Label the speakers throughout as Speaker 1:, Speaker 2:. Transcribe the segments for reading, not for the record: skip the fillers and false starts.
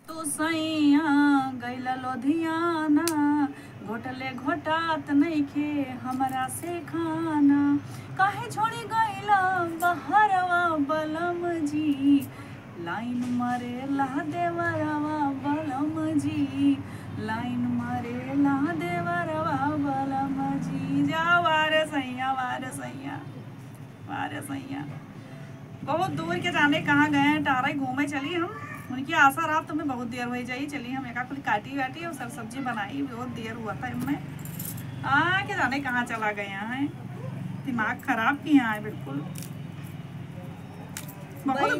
Speaker 1: तो सैया गैला लोधियाना घोटले घोटात नइखे हमरा से खाना काहे छोड़ी गैला बहरवा बलम जी लाइन मारे ला देवरवा बलम जी लाइन मारे ला देवरवा बलम जी जा वारे सैया वारे सैया वारे सैया। बहुत दूर के जाने कहाँ गए हैं टारे घूमे चली हम उनकी आशा रात तुम्हें बहुत देर हो जाई चली हम एक कुछ काटी वाटी और सब सब्जी बनाई बहुत देर हुआ था इनमें के जाने कहाँ चला गया है दिमाग खराब किया है बिल्कुल। बहुत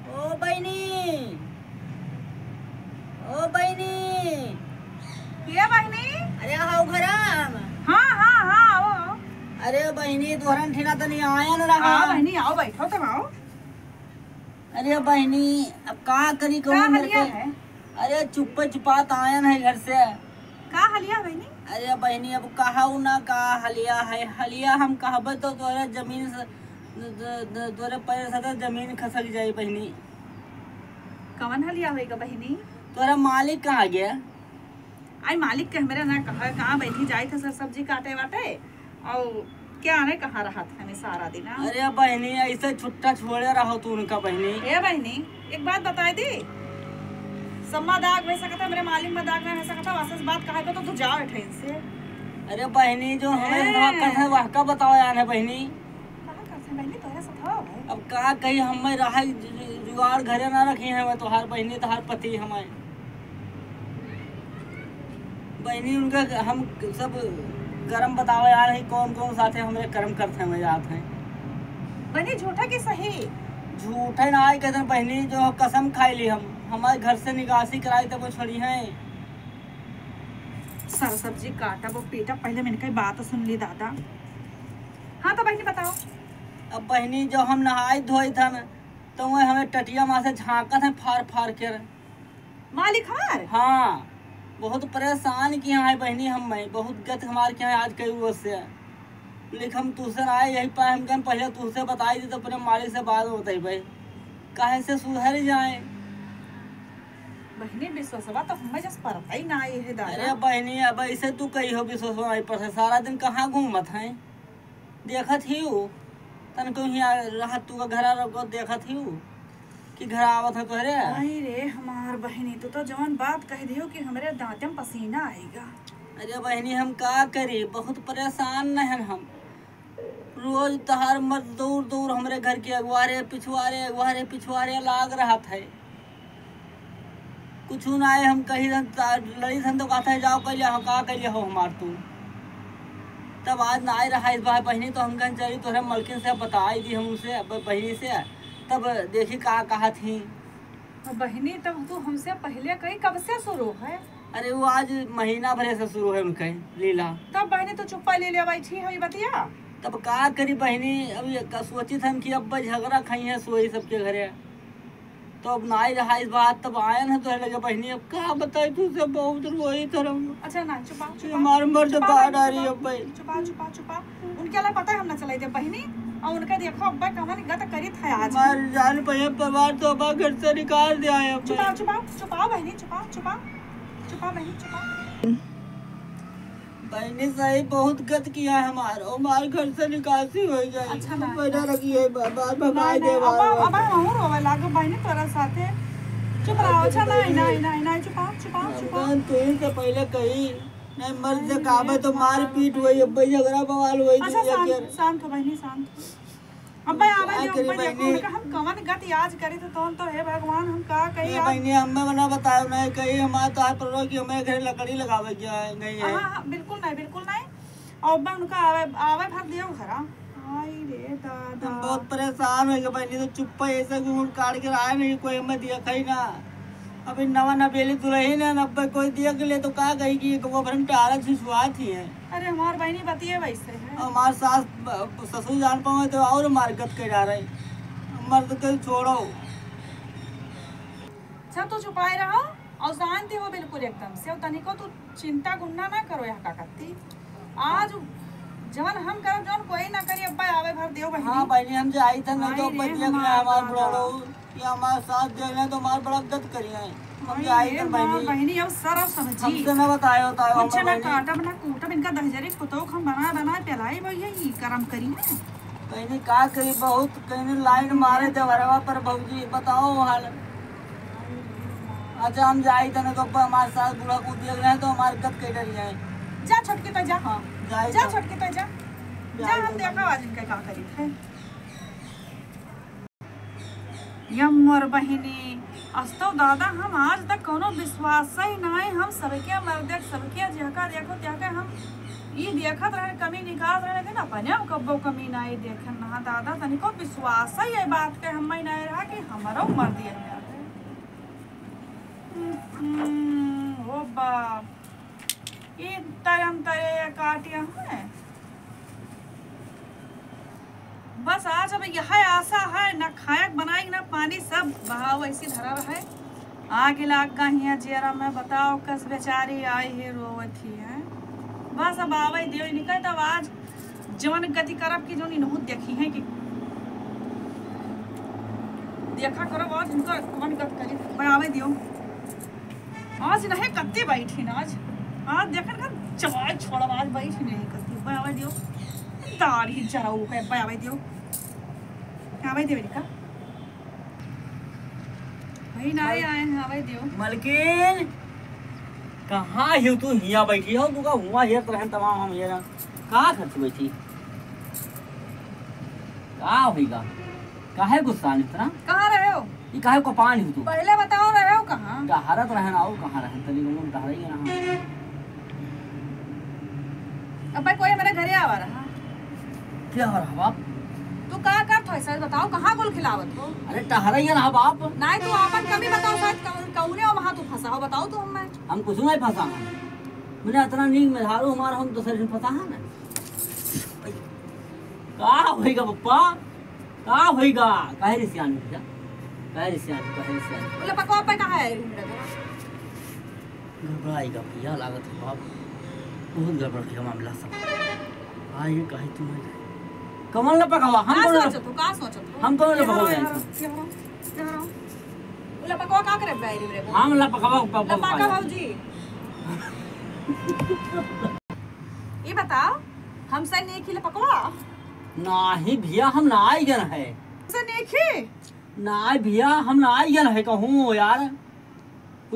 Speaker 2: ओ बहनी ओ बहनी
Speaker 1: ये बहनी
Speaker 2: अरे आओ घराम।
Speaker 1: हाँ हाँ हाँ आओ।
Speaker 2: अरे बहनी तोहरन ठेला तो नहीं आया न रहा।
Speaker 1: हाँ बहनी आओ बैठो तुम आओ।
Speaker 2: अरे बहनी अब का करी कहूँ मेरे को
Speaker 1: है?
Speaker 2: अरे चुप्पे चुपात आयन है घर से।
Speaker 1: का हलिया बहनी?
Speaker 2: अरे बहनी अब कहा ना का हलिया है हलिया हम कहबे तो तोरे जमीन से तोरे पैर से जमीन खसक जाई बहनी।
Speaker 1: कवन हलिया होएगा बहनी?
Speaker 2: तोरा मालिक कहाँ गया?
Speaker 1: आई मालिक कह मेरा ना कहाँ बैठी जाए थे सर सब्जी काटे वाटे और क्या आने कहाँ रहा था हमें सारा दिन।
Speaker 2: अरे बहनी ऐसे छुट्टा छोड़े रहो तू उनका बहनी।
Speaker 1: ए बहनी एक बात बताए दी सम्मा दाग वैसा कहता मेरे मालिक में दाग नहीं ऐसा कहता वासस बात कहा को तो तू जाओ ट्रेन से।
Speaker 2: अरे बहनी जो हमें धोखा है वह का बताओ यार है बहनी।
Speaker 1: कहाँ करते बहनी तोरे साथ हो
Speaker 2: अब का कहीं हमें रहा जुगाड़ घरे ना रखी है तोहार बहनी तोहार पति हमें बहनी उनका हम सब कर्म बताओ यार है कौन कौन साथे हमारे कर्म करते हैं याद है
Speaker 1: बहनी झूठा की सही?
Speaker 2: झूठा ना आई कहते बहनी जो कसम खाई ली हम हमारे घर से निकासी कराई तब वो छोड़ी है।
Speaker 1: सर सब्जी काटा वो पीटा पहले मैंने कही बात सुन ली दादा। हाँ तो बहनी बताओ।
Speaker 2: अब बहनी जो हम नहाई धोई था तो वो हमें टटिया माँ से झाँका था फाड़ फाड़ कर
Speaker 1: मालिक हमार।
Speaker 2: हाँ बहुत परेशान किया है बहनी हम बहुत गत हमारे क्या आज कई वो से लेकिन हम तुझसे आए यही पाए हम कहीं पहले तुझसे बताई थी तो अपने मालिक से बात होता ही भाई काहे से सुधर जाए
Speaker 1: बहनी विश्वासवा तो हमें जस पड़ता ही ना है दादा।
Speaker 2: अरे बहनी अब ऐसे तू कही हो विश्वासवा नहीं पड़ता सारा दिन कहाँ घूमत है देखत ही तन को रहा तू का घर देखत ही कि घर आवत है तोहरे।
Speaker 1: आई रे हमार बहनी तो जवान बात कह दियो कि हमारे दांत में पसीना आएगा।
Speaker 2: अरे बहनी हम का करी बहुत परेशान न है हम रोज तहार मत दूर दूर हमारे घर के अगवारे पिछवारे लाग रहा था कुछ ना आए हम कहीं लड़ी धन तो कहता है जाओ कह हो का कह हो हमार तू तब आज ना आए रहा इस बार बहनी तो हम कहीं चली तो मलकिन से बताई दी हम उनसे बहनी से तब देखी कहा थी।
Speaker 1: बहनी तब तू हमसे पहले कहीं कब से शुरू है?
Speaker 2: अरे वो आज महीना भरे से शुरू है उनका लीला।
Speaker 1: तब बहनी तो चुप्पा ले लिया बैठी है बतिया।
Speaker 2: तब का करी बहनी अब सोची था कि अब झगड़ा खाई है सोई सबके घरे तो अब ना ही रहा इस बात तब आया ना तो लगे बहनी अब क्या बताई तुझसे बहुत रोई तरह।
Speaker 1: अच्छा ना चुपा
Speaker 2: हमारे मर्द बाहर आ रही है भाई
Speaker 1: चुपा चुपा चुपा उनके अलावा पता है हम ना चलाई थे बहनी और उनका देखो अब्बा कमन गत करी था आज
Speaker 2: हमारे जान पे परिवार तो अब घर से निकाल दिया है।
Speaker 1: चुपा चुपा चुपा बहनी चुपा चुपा चुपा बहनी चुपा।
Speaker 2: बहनी सही बहुत गत किया है हमारे घर से निकासी हो जाए।
Speaker 1: अच्छा ना
Speaker 2: पैदा लगी है बार भगाई दे
Speaker 1: अब हम रोवे लागे बहनी तोरा साथे चुप रहो। अच्छा नहीं चुपा चुपा चुपा
Speaker 2: तू से पहले कही नहीं मर्द से काबे तो मार पीट हुई अब झगड़ा बवाल हुई।
Speaker 1: अच्छा शांत हो बहनी शांत हो। अब्बा आवे जो अब्बा देखो उनका हम कवन गत याद करे तो हे भगवान हम का कही
Speaker 2: ये बहनी हमें बना बताओ नहीं कही हमारे तो पर कि हमें घर लकड़ी लगावे नहीं है।
Speaker 1: हां बिल्कुल नहीं और अब्बा उनका आवे भर दियो घरा। आई रे दादा
Speaker 2: हम बहुत परेशान हो गए बहनी तो चुप ऐसे घूम काट के आए नहीं कोई हमें दिया कहीं ना अभी नवा नबेली दुल्हन है नब्बे कोई दिया के लिए तो का गई कि वो भरम टारा छुआत ही है।
Speaker 1: अरे हमार बहनी बतिए वैसे है
Speaker 2: हमारे सास ससुर जान पाओ तो और मारकत कर जा रही मर्द को छोड़ो।
Speaker 1: अच्छा तो छुपाए रहो और शांति हो बिल्कुल एकदम से तनिको तू चिंता गुन्ना ना करो यहाँ का करती आज जवन हम करब जवन कोई ना करी अब्बा आवे भर दियो बहनी।
Speaker 2: हां बहनी हम जाई था नहीं तो बच्चे हमार बड़ो कि हमारे साथ दे रहे हैं तो हमारे बड़ा इज्जत करिए हम
Speaker 1: अरे
Speaker 2: जाए
Speaker 1: ये
Speaker 2: कर
Speaker 1: माँ
Speaker 2: बहनी
Speaker 1: बहनी अब सारा सब्जी
Speaker 2: हमसे ना बताए होता है
Speaker 1: कुछ ना
Speaker 2: हमारे बहनी
Speaker 1: काटब ना कूटब इनका दहजरी कुतो हम बना पिलाई भैया ये करम करी है।
Speaker 2: कहीं का करी बहुत कहीं लाइन मारे देवरवा पर भौजी बताओ हाल। अच्छा हम जाए थे ना तो हमारे साथ बूढ़ा कूद देख रहे हैं तो हमारे इज्जत कह रही है।
Speaker 1: जा छोटके तो जा
Speaker 2: हाँ जाए
Speaker 1: जा
Speaker 2: तो।
Speaker 1: छोटके तो जा जा हम देखा आज इनका का करी है। यम्मर बहिनी अस्तो दादा हम आज तक कोनो विश्वास ही नहीं हम सबके मर्द सबके जहका देखो त्याके हम ये देखत रहे कमी निकाल रहे थे ना अपने हम कब्बो कमी नहीं देखन ना दादा तनिको विश्वास ही है बात के हम नहीं रहा कि हमारो मर दिया ओ बाप ये तरम तरे काटिया है बस आज अब यह आशा है ना खायक बनाई ना पानी सब बहाव ऐसी धरा है आगे लाग गई जेरा में बताओ कस बेचारी आई है रोवती है बस अब आवे दियो निकल तब आज जवन गति करब की जोन इनहु देखी है कि देखा करो आज इनका कौन गत करी मैं आवे दियो आज नहीं कत्ती बैठी ना आज देखन का चवाई छोड़ आज बैठी नहीं कत्ती मैं आवे दियो दाढ़ी जराऊ है मैं आवे दियो आवे दियो निका भाई नारे आए हैं आवे दियो
Speaker 2: मलकिन कहाँ ही तू हिया बैठी हो तू का हुआ ये तरह तमाम हम ये कहाँ खर्च बैठी कहाँ होगा काहे गुस्सा इतना
Speaker 1: कहाँ रहे हो
Speaker 2: ये काहे को पानी हो तू
Speaker 1: पहले बताओ रहे हो कहाँ
Speaker 2: टहरत रहन आओ कहाँ रहन तनी लोगन टहरई ना
Speaker 1: अब भाई कोई मेरे घरे आवा रहा
Speaker 2: क्या हो रहा बाप
Speaker 1: तू का करत हो सर बताओ कहाँ गुल खिलावत हो
Speaker 2: अरे टहरई ना बाप
Speaker 1: नहीं तू आपन कभी बताओ शायद कौने और वहाँ तू फंसा हो बताओ तू हमें
Speaker 2: हम कुछ नहीं फंसा हैं मैंने इतना नींद में धारू हमारा हम तो शरीर फंसा है ना का होएगा पप्पा का होएगा काहे रिसियान भैया काहे रिसियान
Speaker 1: बोले पकवा पे कहाँ है
Speaker 2: घबराएगा भैया लागत है बाप बहुत गड़बड़ किया मामला सब आइए काहे तुम कमल न पकावा हम
Speaker 1: का
Speaker 2: तो
Speaker 1: सोचत हो का सोचत हो
Speaker 2: हम तो न पकावा
Speaker 1: बोले पकवा का करे बैरी रे
Speaker 2: हम ला पकावा
Speaker 1: पका भौजी ये बताओ हमसे नहीं खिले पकवा
Speaker 2: नाही भैया हम ना आई गन है
Speaker 1: हमसे नहीं खी
Speaker 2: ना भैया हम ना आई गन है कहूँ यार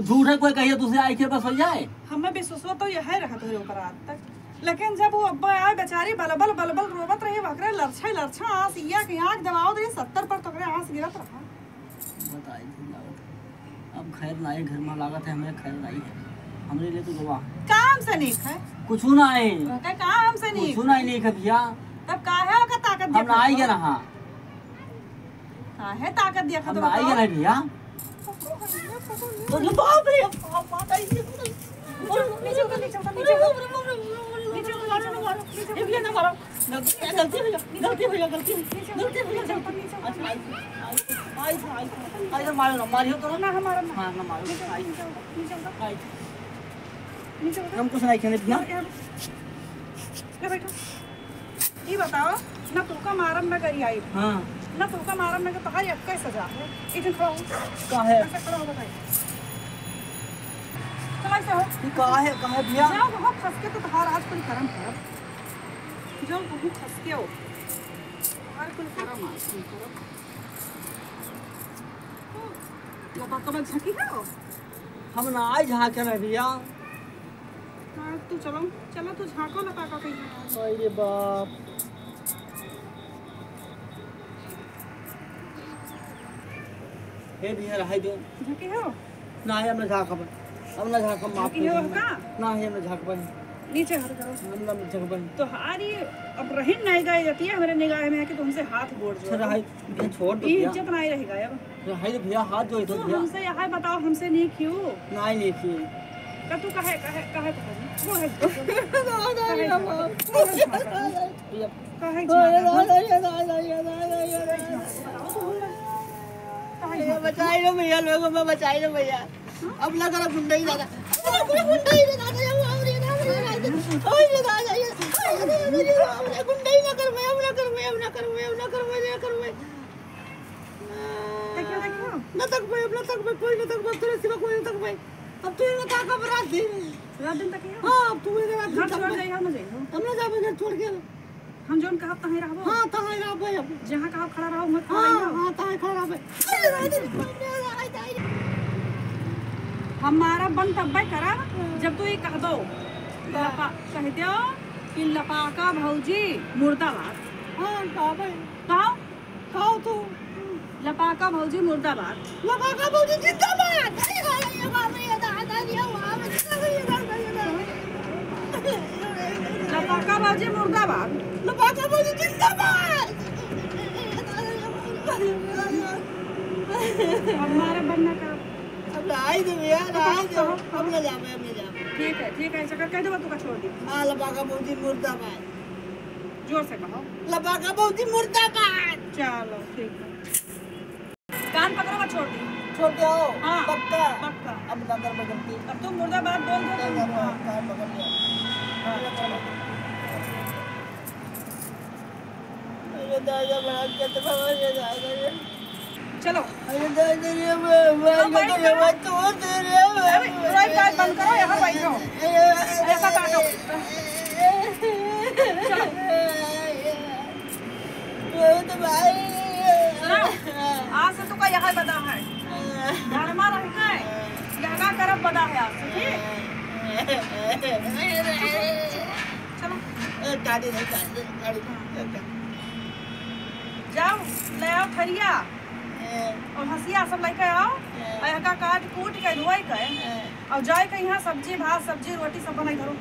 Speaker 2: झूठ है कोई कहिए दूसरे आई के बस हो जाए
Speaker 1: हमें विश्वास तो यह रहा तो ऊपर आज तक लेकिन जब वो अब्बा आए बेचारी बलबल रोबत रही वकरे लरछा आंस इया के आंख दबाओ रही 70 पर तकरे आंस गिरत रहा
Speaker 2: बताई थी लागत अब खैर ना घर में लागत है हमें खैर नहीं है हमरे लिए तो गवाह
Speaker 1: काम से नहीं है
Speaker 2: कुछ ना है
Speaker 1: का काम से नहीं
Speaker 2: कुछ ना नहीं है भैया
Speaker 1: तब काहे का ताकत
Speaker 2: हम ना आई गन हां
Speaker 1: काहे ताकत दिया
Speaker 2: हम ना आई गन भैया तो बाप रे बाप आई
Speaker 1: नीचे उतर ये भी ना मारो
Speaker 2: गलती भैया आई तो मारो ना मारियो तो
Speaker 1: ना हमारा ना
Speaker 2: हां ना मारो आई
Speaker 1: नीचे उतर
Speaker 2: हम कुछ नहीं कहने भैया
Speaker 1: ले बैठो ये बताओ ना तू का मारम ना करी आई
Speaker 2: हां
Speaker 1: ना तू का मारम ना के तुम्हारी अक्का सजा है इधर खड़ा हो
Speaker 2: का है
Speaker 1: ऐसे खड़ा हो बताइए चला से हो
Speaker 2: का है भैया
Speaker 1: जाओ वहाँ फंस के तो तुम्हारा आज कोई करम करब जो बहुत फंस के हो तुम्हारा कोई करम आज कोई करब तो बात तो झकी है
Speaker 2: हम ना आई झाके ना भैया
Speaker 1: तू चलो तू झाको लगा का कहीं
Speaker 2: अरे बाप हे भैया रह दो
Speaker 1: झकी हो
Speaker 2: ना है हम झाक अब ना झाक माफ
Speaker 1: झकी हो का
Speaker 2: ना है हम झाक बन
Speaker 1: नीचे हाथ करो
Speaker 2: हम ना झाक बन
Speaker 1: तो हारी अब रही नहीं गाय जाती है हमारे निगाह में है कि तुमसे हाथ जोड़
Speaker 2: अच्छा रह ये छोड़ दो
Speaker 1: ये
Speaker 2: भैया
Speaker 1: इज्जत नहीं रहेगा अब
Speaker 2: रह दो भैया हाथ जोड़ दो
Speaker 1: तू
Speaker 2: भैया
Speaker 1: हमसे यहाँ बताओ हमसे नहीं क्यों
Speaker 2: ना ही नहीं थी
Speaker 1: का तू कहे वो है
Speaker 2: बचाई लो भैया लोगों में बचाई लो भैया अब लग रहा गुंडा ही दादा गुंडा ही दादा गुंडा ही ना कर मैं
Speaker 1: देखियो
Speaker 2: न तक भाई अपना तक भाई कोई न तक भाई तेरे सिवा कोई न तक भाई अब तू ये बता कब रात
Speaker 1: दिन तक ही
Speaker 2: हां अब तू ये रात
Speaker 1: घर छोड़ जाइए हम जाइए
Speaker 2: हम ना जाबे घर छोड़ के
Speaker 1: हम जोन कहब तहीं रहबो
Speaker 2: हां तहां रहबे अब
Speaker 1: जहां कहब खड़ा रहो मत
Speaker 2: हां
Speaker 1: खड़ा
Speaker 2: हां तहां खड़ा रहबे
Speaker 1: हमारा बन तब्बे करा जब तू ये कहबो लपा कह दियो कि लपाका भौजी मुर्दाबाद
Speaker 2: हां कहबे
Speaker 1: कहो
Speaker 2: खाओ तू
Speaker 1: लपाका भौजी मुर्दाबाद
Speaker 2: लपाका भौजी जिंदाबाद ये बाबा ये दादा ये बाबा
Speaker 1: लपाका भौजी मुर्दाबाद
Speaker 2: लपाका भौजी जिंदाबाद
Speaker 1: हमारा बनना का
Speaker 2: अब आई दे यार आई दे अब ले जा मैं ले जा
Speaker 1: ठीक है चक्कर कह दो तू का छोड़ दी
Speaker 2: हां लपाका भौजी मुर्दाबाद
Speaker 1: जोर से कहो
Speaker 2: लपाका भौजी मुर्दाबाद
Speaker 1: चलो ठीक है कान पकड़ो मत छोड़ दी
Speaker 2: छोड़ दो
Speaker 1: हाँ,
Speaker 2: पक्का
Speaker 1: पक्का
Speaker 2: अब नंबर बदलती
Speaker 1: अब तुम मुर्दाबाद बोल दो तो हाँ।
Speaker 2: कान पकड़ लिया चलो अरे दादा बड़ा कितना बजे जाएगा
Speaker 1: चलो
Speaker 2: अरे दादा ये मैं तो ये तो तेरे
Speaker 1: अरे ड्राइव गाइड बंद करो यहाँ बैठो ऐसा काटो चलो
Speaker 2: तो भाई
Speaker 1: सुनो आज से तू का यहाँ बता है घर में रह के यहाँ करब बता है आज से ठीक चलो
Speaker 2: गाड़ी गाड़ी
Speaker 1: जाओ ले आओ थरिया और हंसिया सब लेके आओ और यहाँ काट कूट के धोई के और जाए के यहाँ सब्जी भात सब्जी रोटी सब बनाई करो